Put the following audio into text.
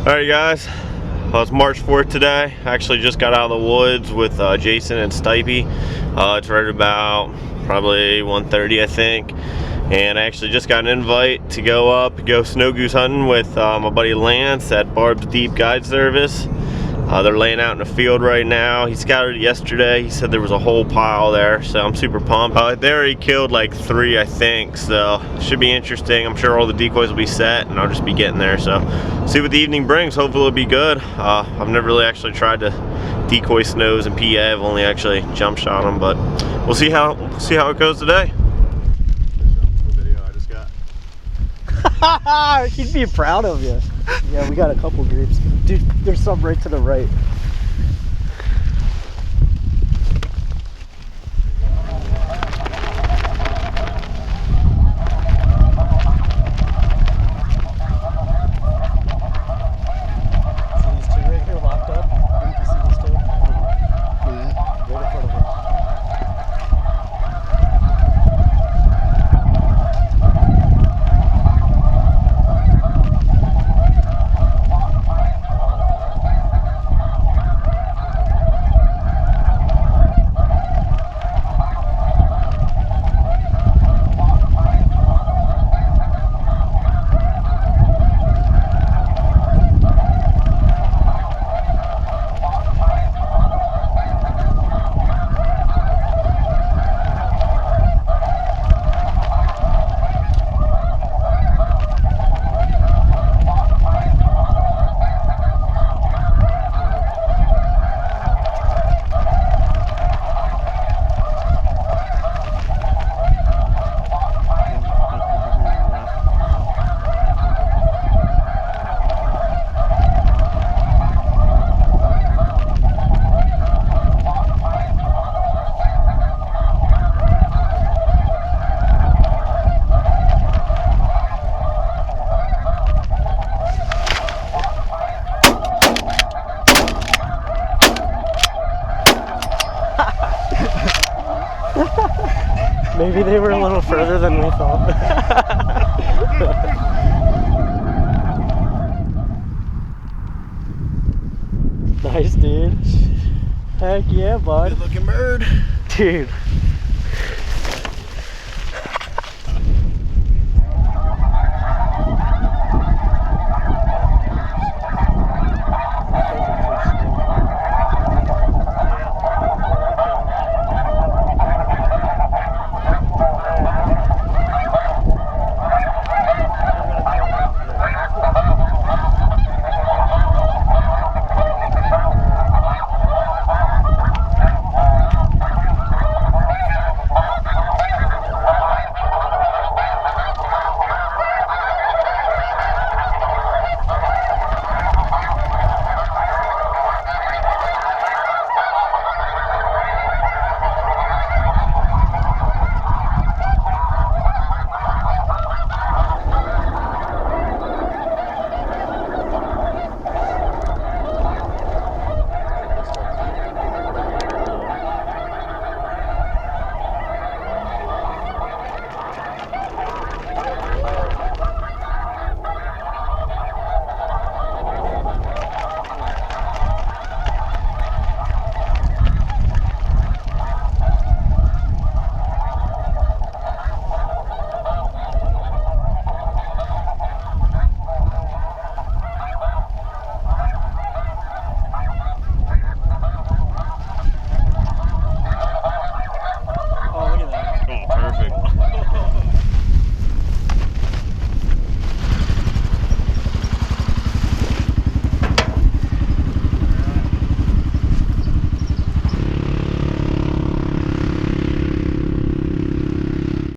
Alright guys, well, it's March 4th today. I actually just got out of the woods with Jason and Stipey. It's right about probably 1:30 I think. And I actually just got an invite to go snow goose hunting with my buddy Lance at BARBS Deep Guide Service. They're laying out in the field right now. He scouted it yesterday. He said there was a whole pile there, so I'm super pumped. They already killed like 3 I think, so it should be interesting. I'm sure all the decoys will be set and I'll just be getting there, so see what the evening brings. Hopefully it'll be good. I've never really actually tried to decoy snows in PA. I've only actually jump shot them, but we'll see how it goes today. He'd be proud of you. Yeah, we got a couple groups. Dude, there's some right to the right. See these two right here locked up? You see these two? Yeah. Right in front of them. Maybe they were a little further than we thought. Nice, dude. Heck yeah, bud. Good looking bird. Dude.